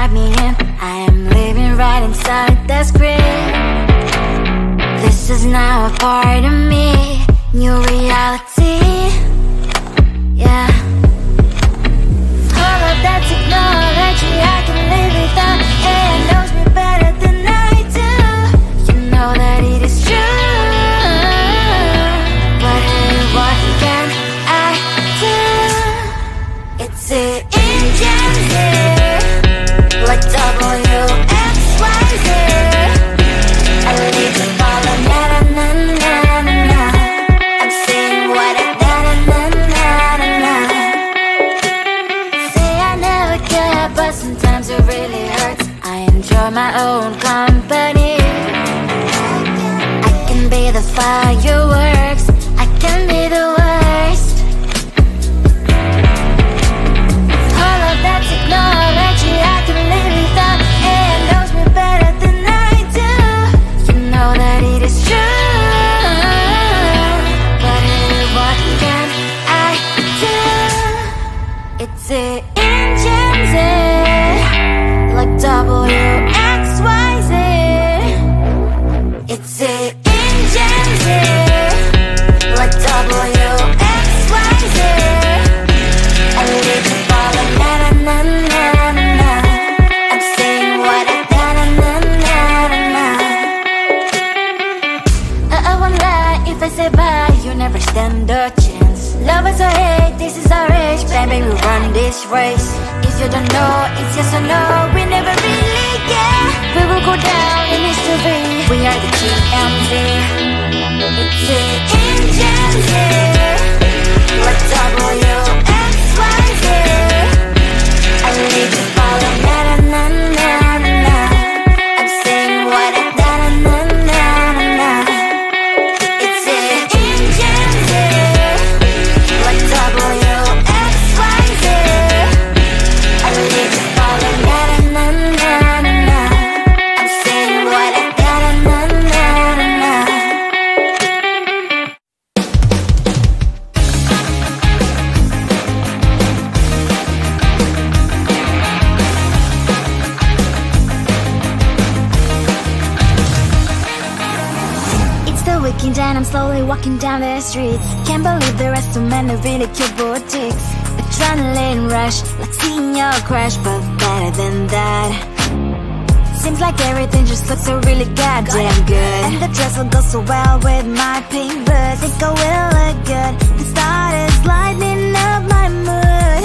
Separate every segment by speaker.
Speaker 1: write me in. I am living right inside the script. This is now a part of me, new reality. Yeah. All of that technology I can live without. AI knows me better than I do. You know that it is true. But hey, what can I do? It's the engine here, like WXYZ. I need to follow na na na na na na. I'm saying what I na na na na na. Say I never care, but sometimes it really hurts. I enjoy my own company. I can be the fireworks, I can be the worst. All of that technology I can live without. AI knows me better than I do. You know that it is true. But hey, what can I do? It's the engines, like WXYZ. It's the engines, like WXYZ. I live to follow na na na na na na. I'm saying what I na na na na na na. I won't lie if I say bye, you never stand a chance. Love is or hate, this is our age. Baby, we run this race. If you don't know, it's yes or no. We never really get. We will go down in history. We are the GMZ. It's the engines here, like WXYZ. I need to follow na na na na na na. I'm saying what I na na na na na na. It's the engines here, like WXYZ. I need to follow na na na na na na. I'm saying what I na na na na na na. It's the weekend and I'm slowly walking down the streets. Can't believe there are so many really cute boutiques. Adrenaline rush, like seeing your crush, but better than that. Seems like everything just looks so really goddamn good. And the dress will go so well with my pink boots. Think I will look good. The start is lighting up my mood.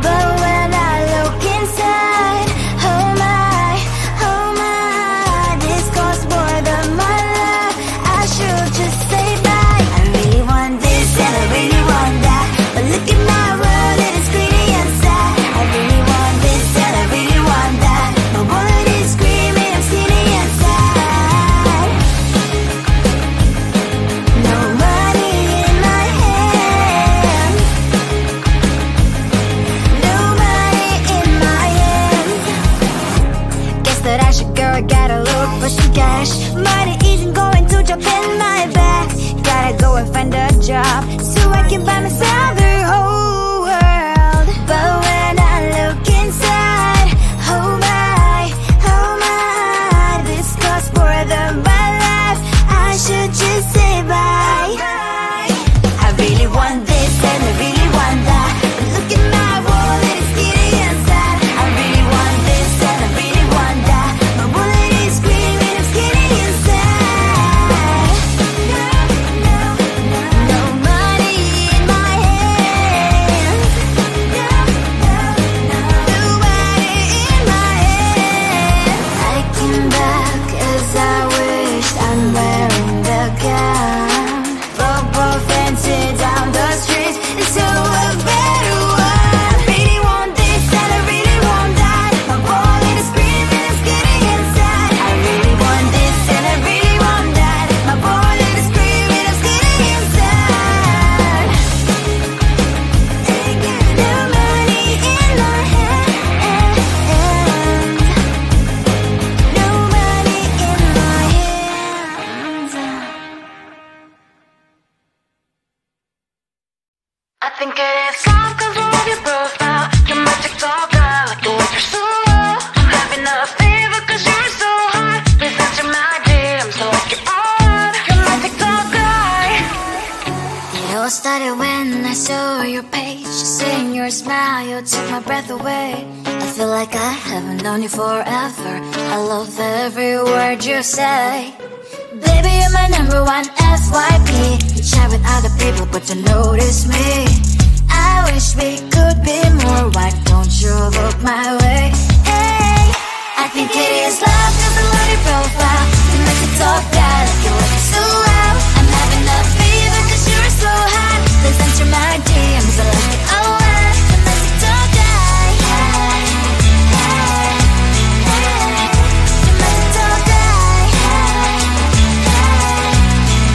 Speaker 1: But when I look inside, oh my, this costs more than my love. I should just say bye. I really want this and I really want that, but look at my world, it is pretty inside. I really want this and I really want that. My wallet is screaming, I'm skinny inside. No money in my hand, no money in my hand. Guess that I should go, I gotta look for some cash. Money isn't going to jump in my back. Gotta go and find a job so I can buy myself the whole world. But when I look inside, oh my, this costs more than my life. I should just say bye. I really want this and I really want that, but look at my wallet, it's skinny inside. I really want this and I really want that. My wallet is screaming, I'm skinny inside. No money in my hands, no money in my hands. I came back as I wished, I'm wearing the gown. Football fancy down the streets, so a better one. I really want this and I really want that. My wallet is screaming, it's getting inside. I really want this and I really want that. My wallet is screaming, it's getting inside. No money in my hand, no money in my hands. I think it is time 'cause of your profile. Your magic talker, like the way you're so low. started when I saw your page. Seeing your smile, you took my breath away. I feel like I haven't known you forever. I love every word you say. Baby, you're my number one FYP. You chat with other people but you notice me. I wish we could be more. Why don't you look my way? Hey, I think it is love, cause I love your profile. You make me talk bad, like you look so well. I'm having a fever cause you're so hot. Please answer my DMs, I like it a lot. You make me talk bad. Hey, hey, hey. You make me talk bad. Hey,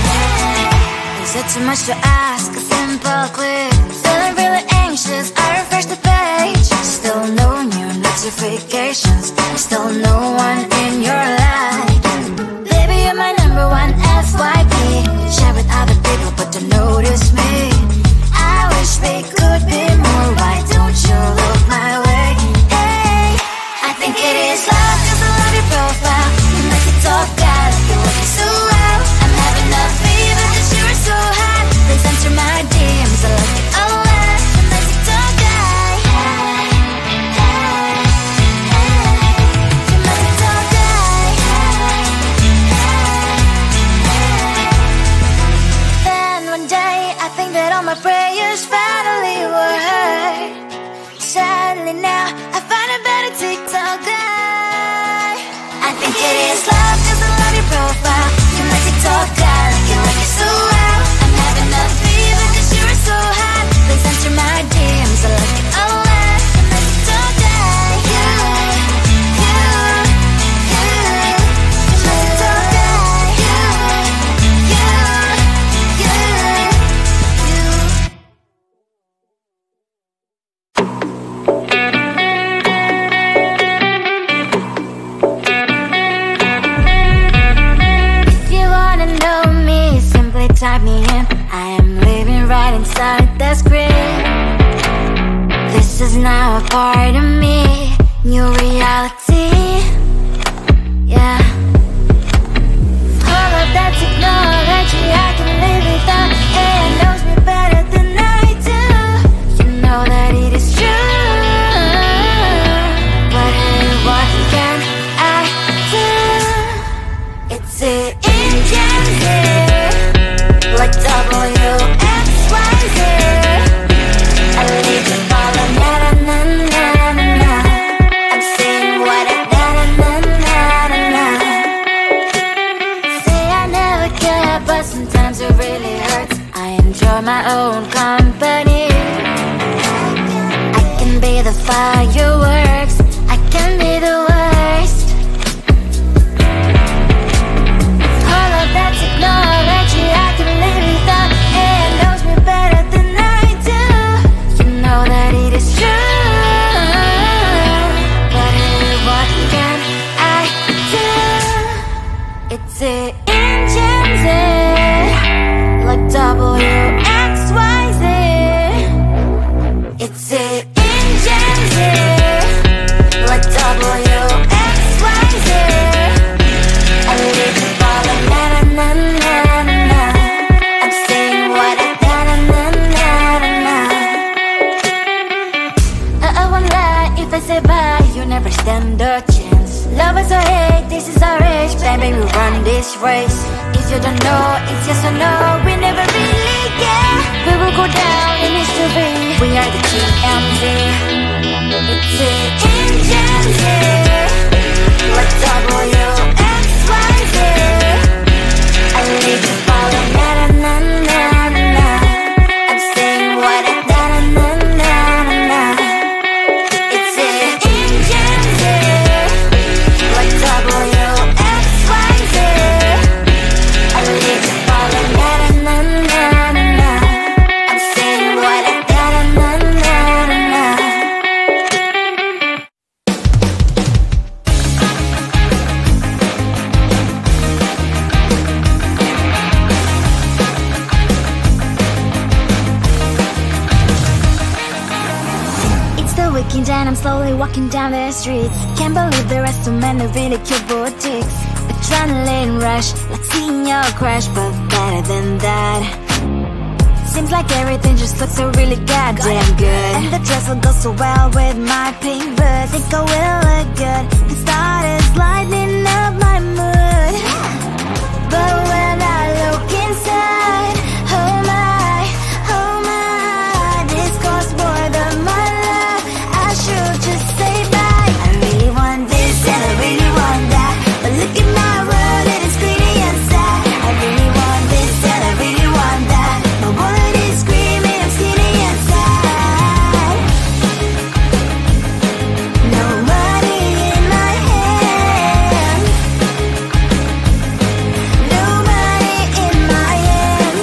Speaker 1: hey. Is it too much to ask? A simple click. Feeling really anxious, I refresh the page. Still no new notifications. Still no one in your life. Baby, you're my number one FYP. Share with other people but don't notice me. I wish we could be more. Why don't you look my way? Hey, I think it is love cause I love your profile. You make it talk bad, like you're looking so well. I'm having a fever cause you're so hot. Please answer my DMs, I like it a lot. You make it talk bad. Hey, hey, hey. You make it talk bad. Then one day I think that all my prayers finally were heard. Sadly now I find a better TikTok guy. I think it is love cause I love your profile. You make it talk bad, like you like it so well. I'm having a fever cause you're so hot. Please answer my DMs, I like it a lot. You make it talk bad. You make it talk bad. If you wanna know me, simply type me in. I am living right inside the screen. This is now a part of me, new reality. Yeah. All of that technology I can live without. AI knows me better than I do. You know that it is true. But hey, what can I do? It's an engine, like WXYZ. I leave the ball on na-na-na-na-na-na. I'm saying what I na-na-na-na-na. Say I never care, but sometimes it really hurts. I enjoy my own company. I can be the fireworks, I can be the worst. All of that technology I can live without. AI knows me better than I do. You know that it is true. But hey, what can I do? It's an engine, like WXYZ. It's an engine, like WXYZ. I live the ball on na-na-na-na-na. I'm saying what I na-na-na-na-na. I won't lie if I say bye, you never stand a chance. Love is or hate, this is our age. Baby, we run this race. If you don't know, it's yes or no. We never really care. We will go down in history. We are the TMZ. It's an engine, like WXYZ. I leave the ball on na-na-na-na-na. I'm saying what I na-na-na-na-na. It's an engine, like WXYZ. I leave the ball on na-na-na-na-na. I'm saying what I na-na-na-na-na. And I'm slowly walking down the streets. Can't believe there are so many really cute boutiques. Adrenaline rush, like seeing your crush, but better than that. Seems like everything just looks so really goddamn good. And the dress will go so well with my pink boots. Think I will look good. The start is lighting up my mood. But when I look inside, oh my, this costs more than my love. I should just say bye. I really want this and I really want that, but look at my world, it is greedy and sad. I really want this and I really want that, my wallet is screaming, I'm skinny and sad. No money in my hand, no money in my hand.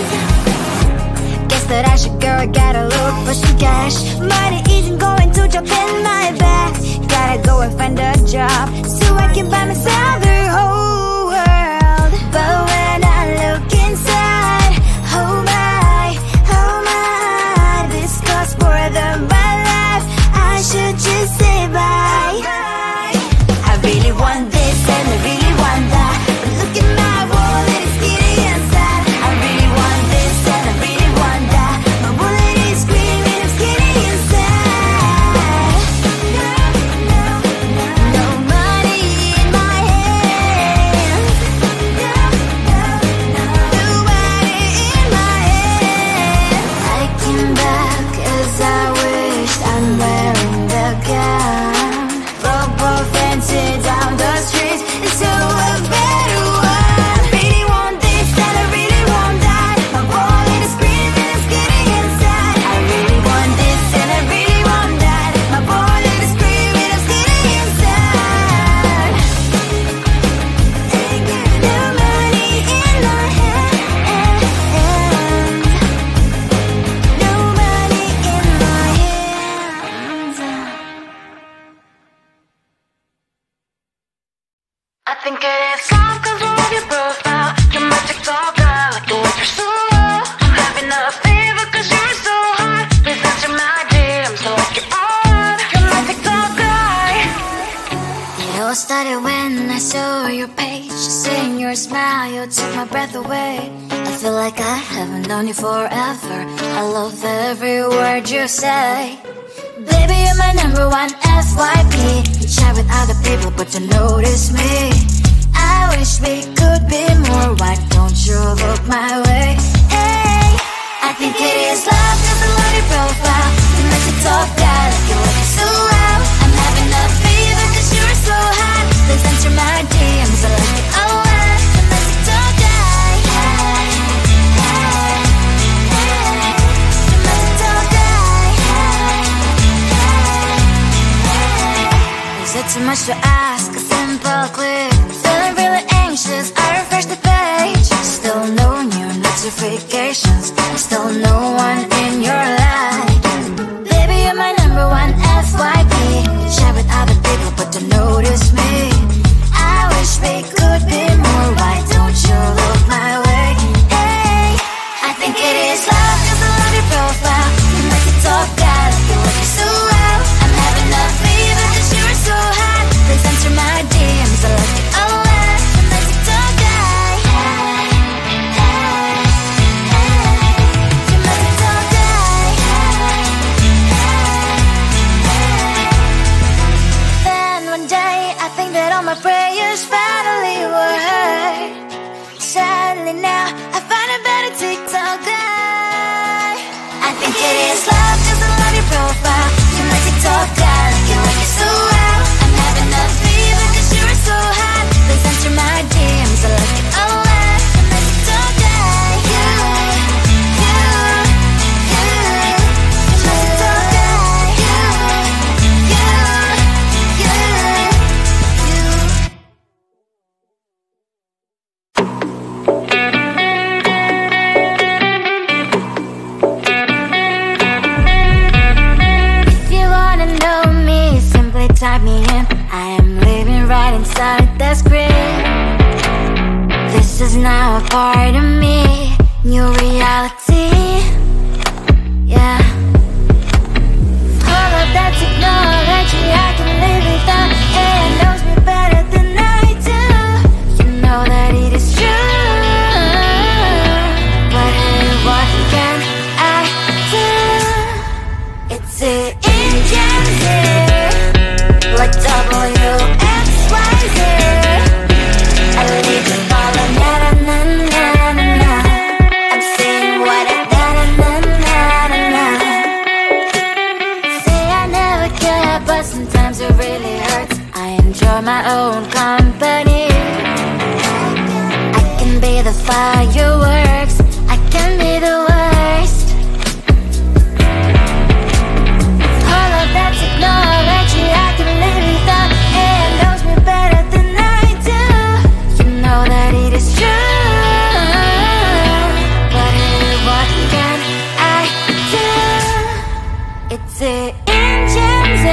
Speaker 1: Guess that I should go, I gotta look for some cash. Money isn't going to drop in my bag. Gotta go and find a job so I can buy myself the whole world. But when I look inside, oh my, this costs more than my life. I should just say bye. I really want this and I really want that, but look at my wallet, it's skinny and sad. I really want this and I really want that, my wallet is screaming, I'm skinny and sad. No money in my hands, no money in my hands. I came back as I wished, I'm wearing the gown. Robo fancy down the streets, it's so a better one. Really want this and I really want that, my wallet is screaming, I'm skinny inside. I really want this and I really want that, my wallet is screaming, I'm skinny inside. No money in my hand, no money in my hands. I think it is love 'cause of your profile. You're my TikTok guy, like the way you're so low. I'm having a fever 'cause you're so hot. Please answer my DMs, so like you're on. You're my TikTok guy. It all started when I saw your page. Seeing your smile, you took my breath away. I feel like I haven't known you forever. I love every word you say. Baby, you're my number one FYP. You chat with other people, but you notice me. I wish we could be more. Why don't you look my way? Hey, I think it is love 'cause I love your profile. You like to talk, guy, like you look so well. I'm having a fever 'cause you're so hot. Please answer my DMs, I like it a lot. I'm like to talk, guy. I'm like to talk, guy. Is it too much to ask? A simple click. Feeling really anxious, I refresh the page. Still no new notifications, still no one in your life. Baby, you're my number one FYP. You chat with other people, but don't notice me. I wish we could be more. Why don't you look my way? Hey, I think it is love 'cause I love your profile. You like to talk, guy, like you look so well. I'm having a fever 'cause you're so hot. Please answer my DMs, I like it a lot. I'm like to talk, guy. You like to talk, guy. Then one day I think that all my prayers finally were heard. Sadly now I find a better TikTok guy. I think it is love 'cause I love your profile. You like to talk, guy, like you like it so well. I'm having a fever 'cause you're so hot. Please answer my DMs, I like it a lot. I'm like to talk, guy. You like to talk, guy. If you wanna know me, simply type me in. I am living right inside the screen. This is now a part of me, new reality. Yeah. All of that technology, I can live without. It knows me better than I do. You know that it is true. But hey, what can I fireworks, I can be the worst. All of that technology I can live without, and knows me better than I do. You know that it is true, but what can I do? It's the engines,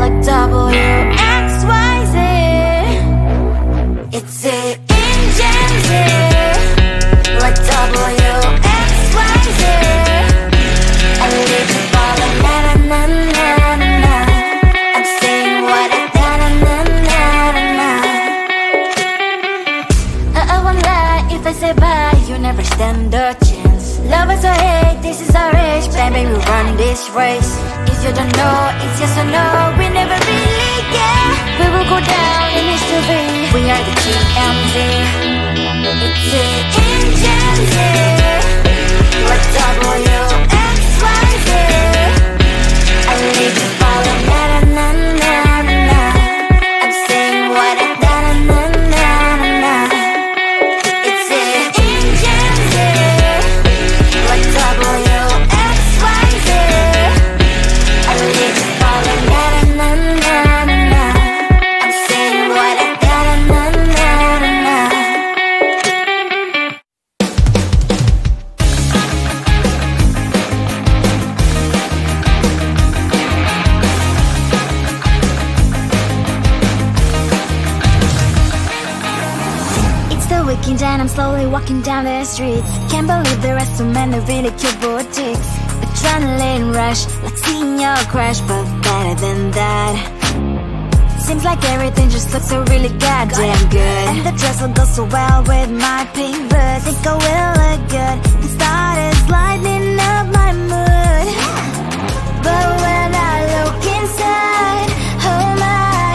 Speaker 1: like WXYZ. It's the engines, like WXYZ. I live to follow, na na na na na. I'm saying what I na na na na na. I won't lie if I say bye, you never stand a chance. Love us or hate, this is our age, baby, we run this race. If you don't know, it's yes or no, we never really care. We will go down in history, we are the GMZ. It's the engines, like WXYZ. I live to follow, na na na na na. I'm saying what I na na na na na. It's the engines, like WXYZ. I live to follow, na na na na na. I'm saying what I na na na na na. It's the weekend and I'm slowly walking down the streets. Can't believe there are so many really cute boutiques. Adrenaline rush, like seeing your crush, but better than that. Seems like everything just looks so really goddamn good. And the dress will go so well with my pink boots. Think I will look good. The start is lighting up my mood. But when I look inside, oh my,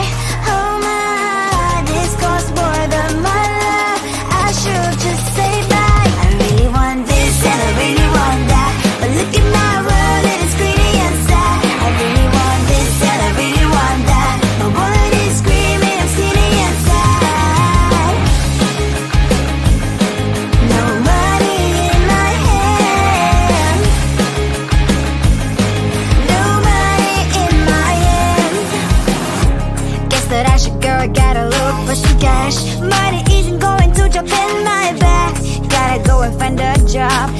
Speaker 1: this costs more than my love. I should just say bye. I really want this and I really want that, but look at my world, it is greedy and sad. I really want this and I really want that. My wallet is screaming, I'm skinny and sad. No money in my hand, no money in my hand. Guess that I should go, gotta look for some cash. Money isn't going to jump in my back. Gotta go and find a job.